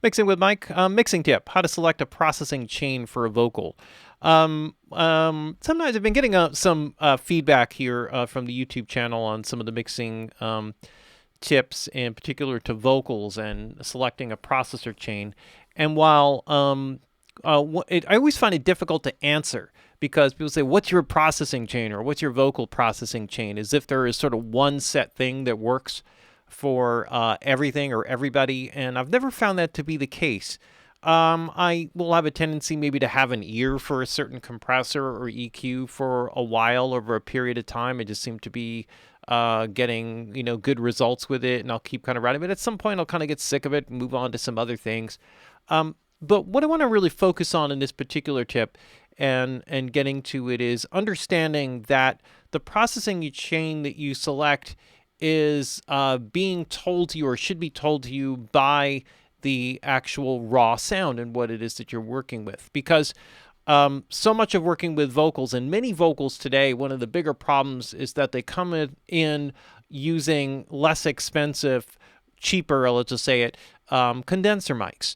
Mixing with Mike. Mixing tip: how to select a processing chain for a vocal. Sometimes I've been getting some feedback here from the YouTube channel on some of the mixing tips, in particular to vocals and selecting a processor chain. And while I always find it difficult to answer because people say, "What's your processing chain?" or "What's your vocal processing chain?" as if there is sort of one set thing that works for everything or everybody, and I've never found that to be the case. I will have a tendency maybe to have an ear for a certain compressor or EQ for a while over a period of time. I just seem to be getting good results with it, and I'll keep kind of riding. But at some point, I'll kind of get sick of it and move on to some other things. But what I want to really focus on in this particular tip and getting to it is understanding that the processing chain that you select is being told to you or should be told to you by the actual raw sound and what it is that you're working with. Because so much of working with vocals, and many vocals today, one of the bigger problems is that they come in using less expensive, cheaper, let's just say it, condenser mics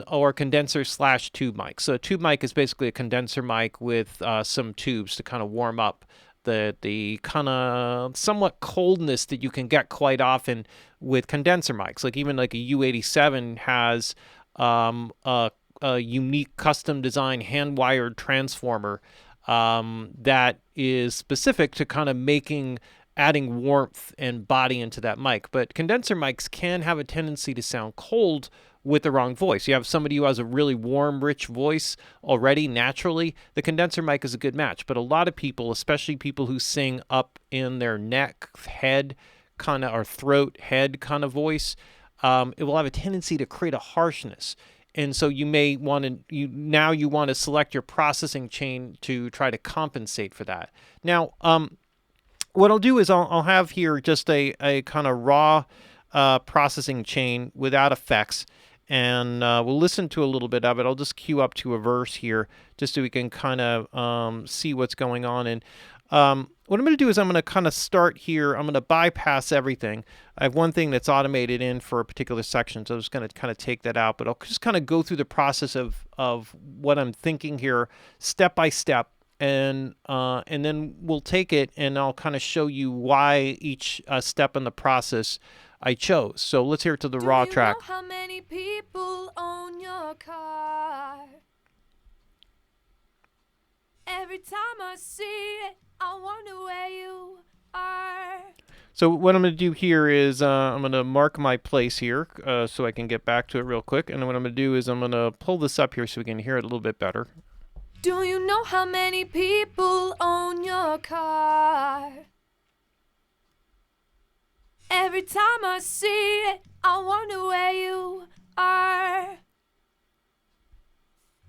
or condenser slash tube mics. So a tube mic is basically a condenser mic with some tubes to kind of warm up the kind of somewhat coldness that you can get quite often with condenser mics. Like even like a U87 has a unique custom design hand-wired transformer that is specific to kind of adding warmth and body into that mic. But condenser mics can have a tendency to sound cold with the wrong voice. You have somebody who has a really warm, rich voice already naturally, the condenser mic is a good match. But a lot of people, especially people who sing up in their neck, head kind of, or throat, head kind of voice, it will have a tendency to create a harshness. And so you may want to select your processing chain to try to compensate for that. Now, what I'll do is I'll have here just a kind of raw processing chain without effects, and we'll listen to a little bit of it. I'll just cue up to a verse here just so we can kind of see what's going on. And what I'm going to do is I'm going to kind of start here. I'm going to bypass everything. I have one thing that's automated in for a particular section, so I'm just going to kind of take that out. But I'll just kind of go through the process of what I'm thinking here step by step. And then we'll take it and I'll kind of show you why each step in the process I chose. So let's hear it to the raw track. Do you know how many people own your car? Every time I see it, I wonder where you are. So what I'm going to do here is I'm going to mark my place here so I can get back to it real quick. And what I'm going to do is I'm going to pull this up here so we can hear it a little bit better. Do you know how many people own your car? Every time I see it, I wonder where you are.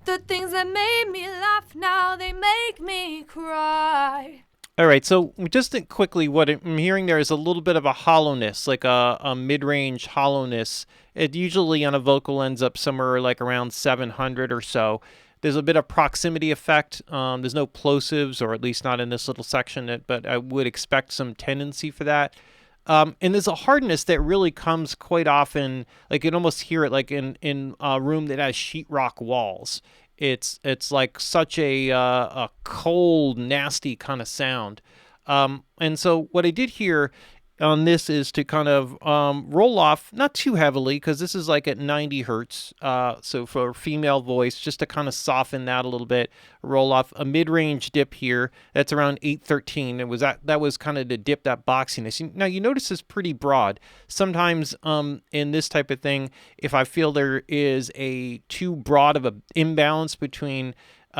The things that made me laugh, now they make me cry. All right, so just quickly, what I'm hearing there is a little bit of a hollowness, like a mid-range hollowness. It usually on a vocal ends up somewhere like around 700 or so. There's a bit of proximity effect. There's no plosives, or at least not in this little section, but I would expect some tendency for that. And there's a hardness that really comes quite often, like you can almost hear it like in a room that has sheetrock walls. It's like such a cold, nasty kind of sound. And so what I did here on this is to kind of roll off, not too heavily, because this is like at 90 hertz. So for a female voice, just to kind of soften that a little bit, roll off a mid-range dip here. That's around 813. That was kind of to dip that boxiness. Now you notice it's pretty broad. Sometimes in this type of thing, if I feel there is a too broad of an imbalance between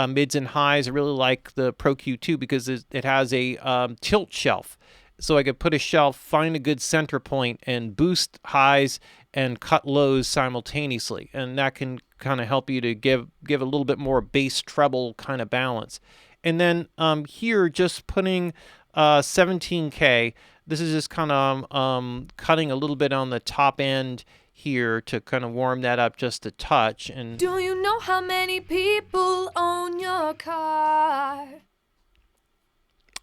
mids and highs, I really like the Pro Q2 because it has a tilt shelf. So I could put a shelf, find a good center point, and boost highs and cut lows simultaneously. And that can kind of help you to give a little bit more bass treble kind of balance. And then here, just putting 17K. This is just kind of cutting a little bit on the top end here to kind of warm that up just a touch. And do you know how many people own your car?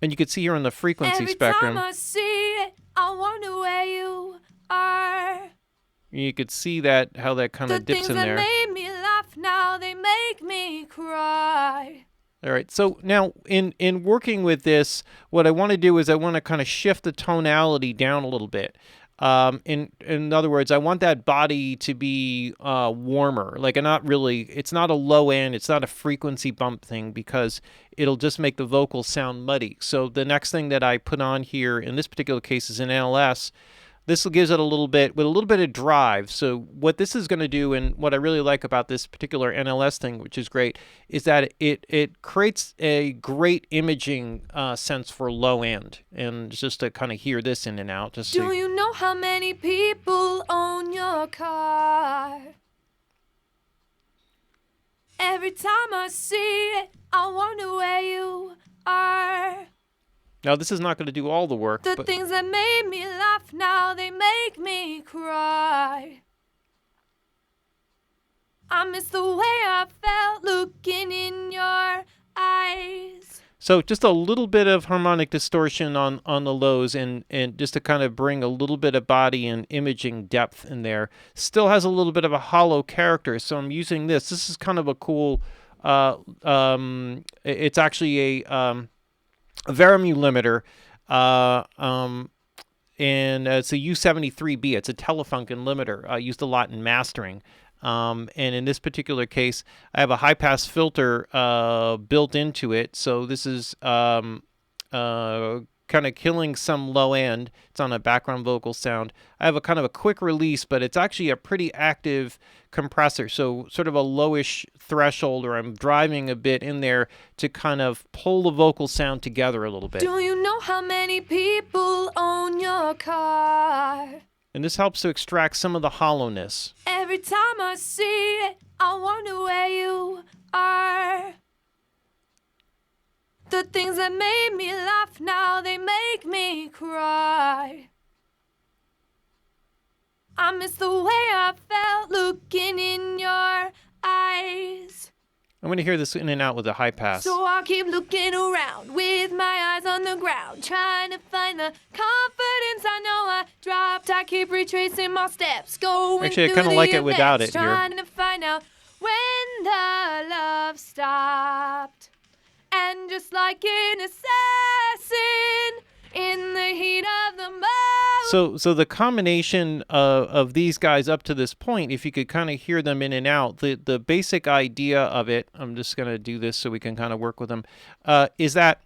And you can see here on the frequency spectrum. Every time I see it, I wonder where you are. You could see that how that kind The of dips things in that there. made me laugh, now they make me cry. All right. So now in working with this, what I want to do is I want to kind of shift the tonality down a little bit. In other words, I want that body to be warmer. Like, not really. It's not a low end. It's not a frequency bump thing, because it'll just make the vocals sound muddy. So the next thing that I put on here in this particular case is an NLS. This gives it a little bit with a little bit of drive. So what this is going to do, and what I really like about this particular NLS thing, which is great, is that it creates a great imaging sense for low end. And just to kind of hear this in and out, just Do you know how many people own your car? Every time I see it, I wonder where you are. now this is not going to do all the work. The But things that made me laugh, now they make me cry. I miss the way I felt looking in your eyes. so just a little bit of harmonic distortion on the lows, and just to kind of bring a little bit of body and imaging depth in there. Still has a little bit of a hollow character, so I'm using this. This is kind of a cool. It's actually a Varimu limiter, and it's a U73B. It's a Telefunken limiter, used a lot in mastering. And in this particular case, I have a high-pass filter built into it, so this is kind of killing some low end. It's on a background vocal sound. I have a kind of a quick release, but it's actually a pretty active compressor, so sort of a lowish threshold, or I'm driving a bit in there to kind of pull the vocal sound together a little bit. Do you know how many people own your car? And this helps to extract some of the hollowness. Every time I see it, I wonder where you are. The things that made me laugh, now they make me cry. I miss the way I felt looking in your eyes. I'm going to hear this in and out with a high pass. So I keep looking around with my eyes on the ground, trying to find the confidence I know I dropped. I keep retracing my steps, going Actually, I through kind of the like it without events, it here. trying to find out when the love stopped. And just like an assassin in the heat of the moment. So the combination of these guys up to this point, if you could kind of hear them in and out, the basic idea of it, I'm just going to do this so we can kind of work with them, is that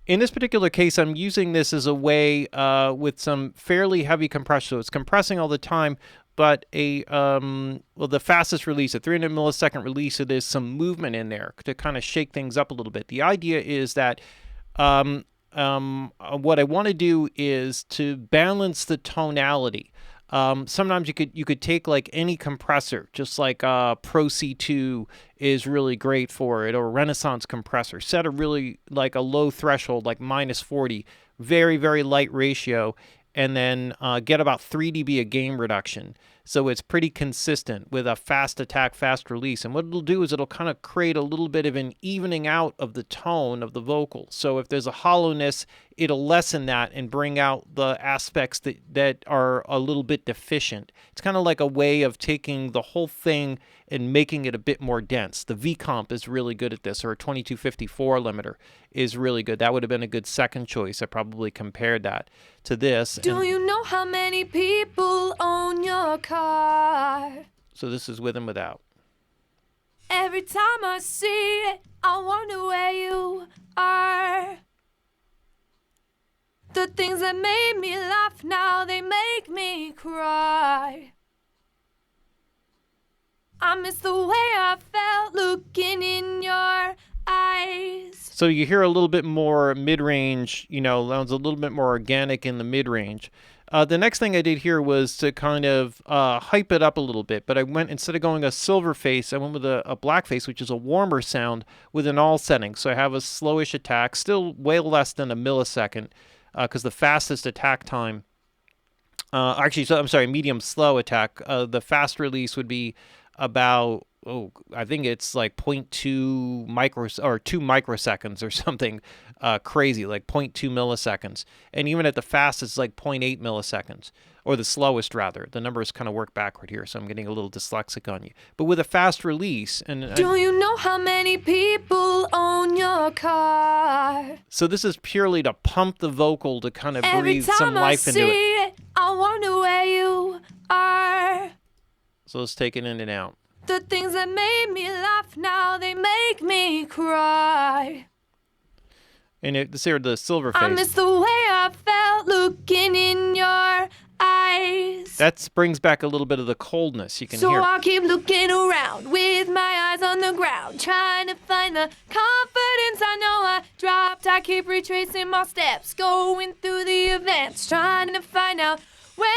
in this particular case, I'm using this as a way with some fairly heavy compression. So it's compressing all the time, but the fastest release, a 300 millisecond release, so there's some movement in there to kind of shake things up a little bit. The idea is that what I want to do is to balance the tonality. Sometimes you could take like any compressor, just like Pro C2 is really great for it, or Renaissance compressor. Set a really like a low threshold, like -40, very, very light ratio, and then get about 3 dB of gain reduction. So it's pretty consistent with a fast attack, fast release. And what it'll do is it'll kind of create a little bit of an evening out of the tone of the vocal. So if there's a hollowness, it'll lessen that and bring out the aspects that are a little bit deficient. It's kind of like a way of taking the whole thing and making it a bit more dense. The V-Comp is really good at this, or a 2254 limiter is really good. That would have been a good second choice. I probably compared that to this. Do you know how many people own your car? So this is with and without. Every time I see it, I wonder where you are. The things that made me laugh, now they make me cry. I miss the way I felt looking in your eyes. So you hear a little bit more mid-range, sounds a little bit more organic in the mid-range. The next thing I did here was to kind of hype it up a little bit, but I went, instead of going a silver face, I went with a black face, which is a warmer sound with an all setting. So I have a slowish attack, still way less than a millisecond, because the fastest attack time, medium slow attack, the fast release would be about I think it's like 0.2 or 2 microseconds or something crazy, like 0.2 milliseconds. And even at the fastest, it's like 0.8 milliseconds, or the slowest rather. The numbers kind of work backward here, so I'm getting a little dyslexic on you. But with a fast release, do you know how many people own your car? So this is purely to pump the vocal to kind of Every breathe some time life I into see it. I wonder where you are. So let's take it in and out. The things that made me laugh, now they make me cry. And this here, the silver I face. miss the way I felt looking in your eyes. That brings back a little bit of the coldness you can So hear. I keep looking around with my eyes on the ground, trying to find the confidence I know I dropped. I keep retracing my steps, going through the events, trying to find out when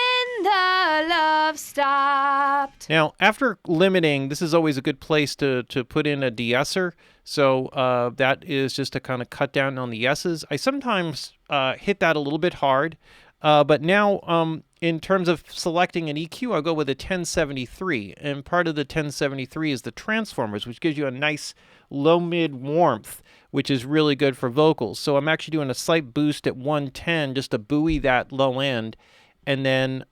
the love stopped. Now, after limiting, this is always a good place to put in a de-esser. So that is just to kind of cut down on the S's. I sometimes hit that a little bit hard. But now, in terms of selecting an EQ, I'll go with a 1073. And part of the 1073 is the transformers, which gives you a nice low-mid warmth, which is really good for vocals. So I'm actually doing a slight boost at 110 just to buoy that low end. And then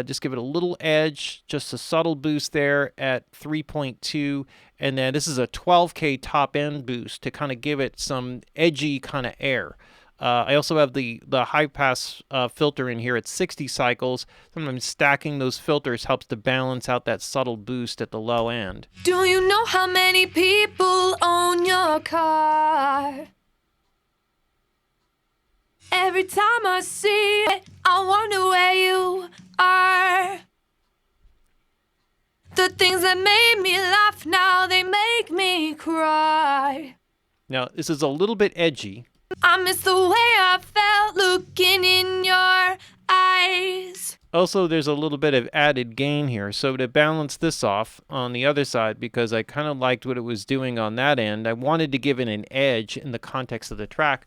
just give it a little edge, just a subtle boost there at 3.2. And then this is a 12K top end boost to kind of give it some edgy kind of air. I also have the high pass filter in here at 60 cycles. Sometimes stacking those filters helps to balance out that subtle boost at the low end. Do you know how many people own your car? Every time I see it, I wonder where you are. The things that made me laugh, now they make me cry. Now, this is a little bit edgy. I miss the way I felt looking in your eyes. Also, there's a little bit of added gain here. So to balance this off on the other side, because I kind of liked what it was doing on that end, I wanted to give it an edge in the context of the track,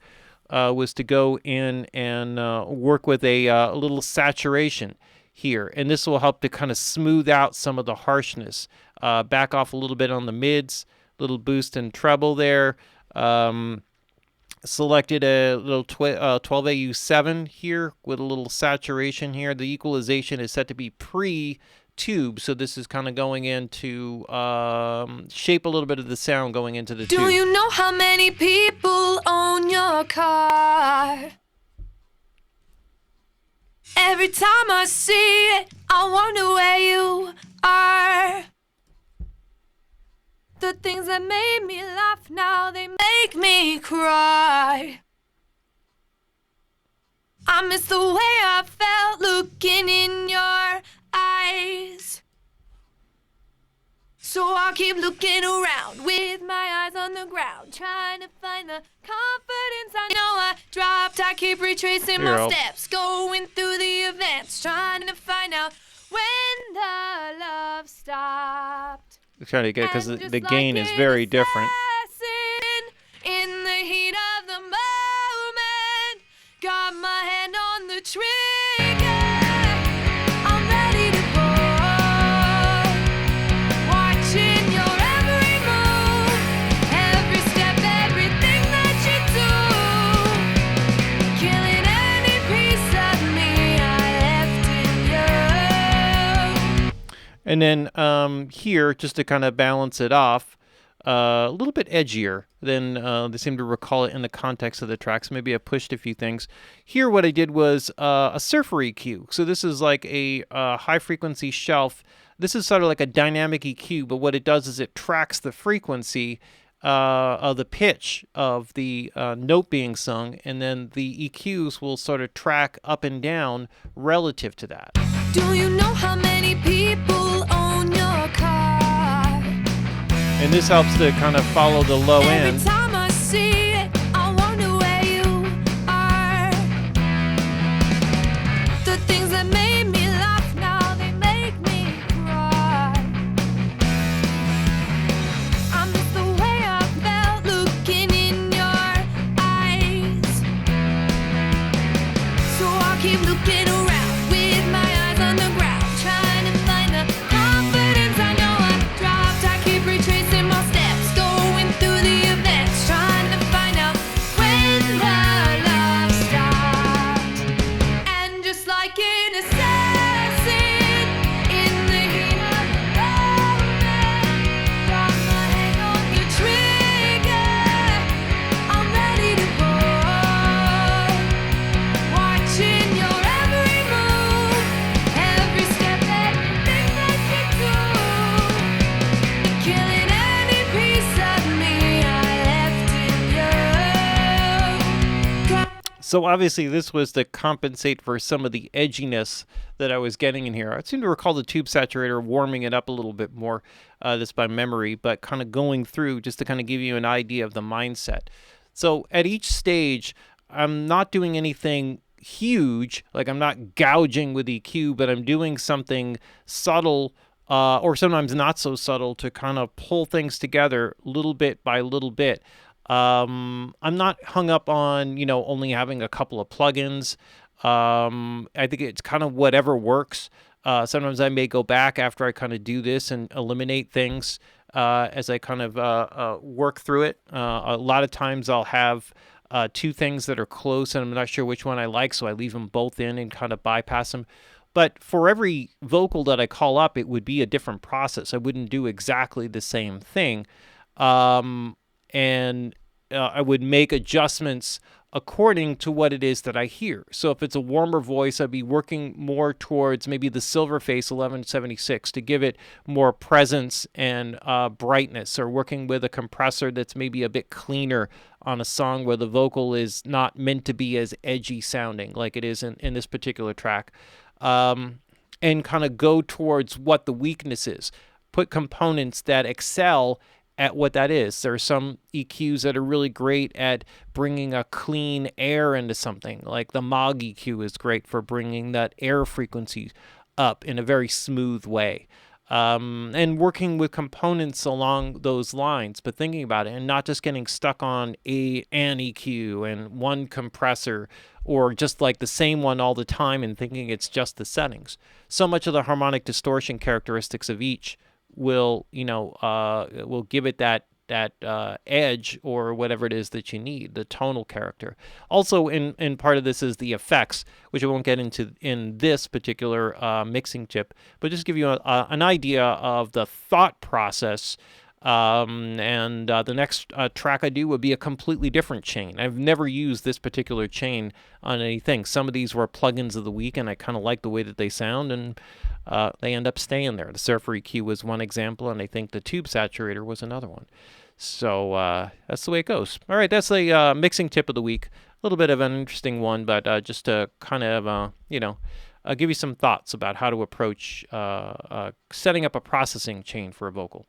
was to go in and work with a little saturation here. And this will help to kind of smooth out some of the harshness. Back off a little bit on the mids, little boost in treble there. Selected a little 12AU7 here with a little saturation here. The equalization is set to be pre-tube, so this is kind of going into shape a little bit of the sound going into the tube. Do you know how many people own your car? Every time I see it, I wonder where you are. The things that made me laugh, now they make me cry. I miss the way I felt looking in your eyes. So I keep looking around with my eyes on the ground, trying to find the confidence I know I dropped. I keep retracing my steps, going through the events, trying to find out when the love stopped. Trying to get, because the gain is very different. In the heat of the moment, got my hand on the trigger. I'm ready to go, watching your every move, every step, everything that you do, killing any piece of me I left in you. And then here, just to kind of balance it off, a little bit edgier than they seem to recall it in the context of the tracks. Maybe I pushed a few things. Here what I did was a surfer EQ. So this is like a high-frequency shelf. This is sort of like a dynamic EQ, but what it does is it tracks the frequency of the pitch of the note being sung, and then the EQs will sort of track up and down relative to that. Do you know how many people own your car? And this helps to kind of follow the low end. Every time I see it, I wonder where you are. The things that made me laugh, now they make me cry. I miss the way I felt looking in your eyes. So I keep looking around with my eyes on the ground, trying to find the confidence I know I dropped. I keep reaching So obviously this was to compensate for some of the edginess that I was getting in here. I seem to recall the tube saturator warming it up a little bit more, this by memory, but kind of going through just to kind of give you an idea of the mindset. So at each stage, I'm not doing anything huge, like I'm not gouging with EQ, but I'm doing something subtle, or sometimes not so subtle, to kind of pull things together little bit by little bit. I'm not hung up on, only having a couple of plugins. I think it's kind of whatever works. Sometimes I may go back after I kind of do this and eliminate things as I kind of work through it. A lot of times I'll have two things that are close and I'm not sure which one I like, so I leave them both in and kind of bypass them. But for every vocal that I call up, it would be a different process. I wouldn't do exactly the same thing. And I would make adjustments according to what it is that I hear. So if it's a warmer voice, I'd be working more towards maybe the Silverface 1176 to give it more presence and brightness, or working with a compressor that's maybe a bit cleaner on a song where the vocal is not meant to be as edgy sounding like it is in this particular track. And kind of go towards what the weakness is. Put components that excel at what that is. There are some EQs that are really great at bringing a clean air into something. Like the Moog EQ is great for bringing that air frequency up in a very smooth way. And working with components along those lines, but thinking about it and not just getting stuck on an EQ and one compressor, or just like the same one all the time and thinking it's just the settings. So much of the harmonic distortion characteristics of each will give it that edge, or whatever it is that you need, the tonal character. Also, in part of this is the effects, which I won't get into in this particular mixing tip, but just give you an idea of the thought process. And the next track I do would be a completely different chain. I've never used this particular chain on anything. Some of these were plugins of the week, and I kind of like the way that they sound, and they end up staying there. The Surfer EQ was one example, and I think the Tube Saturator was another one. So that's the way it goes. All right, that's the mixing tip of the week. A little bit of an interesting one, but just to kind of, give you some thoughts about how to approach setting up a processing chain for a vocal.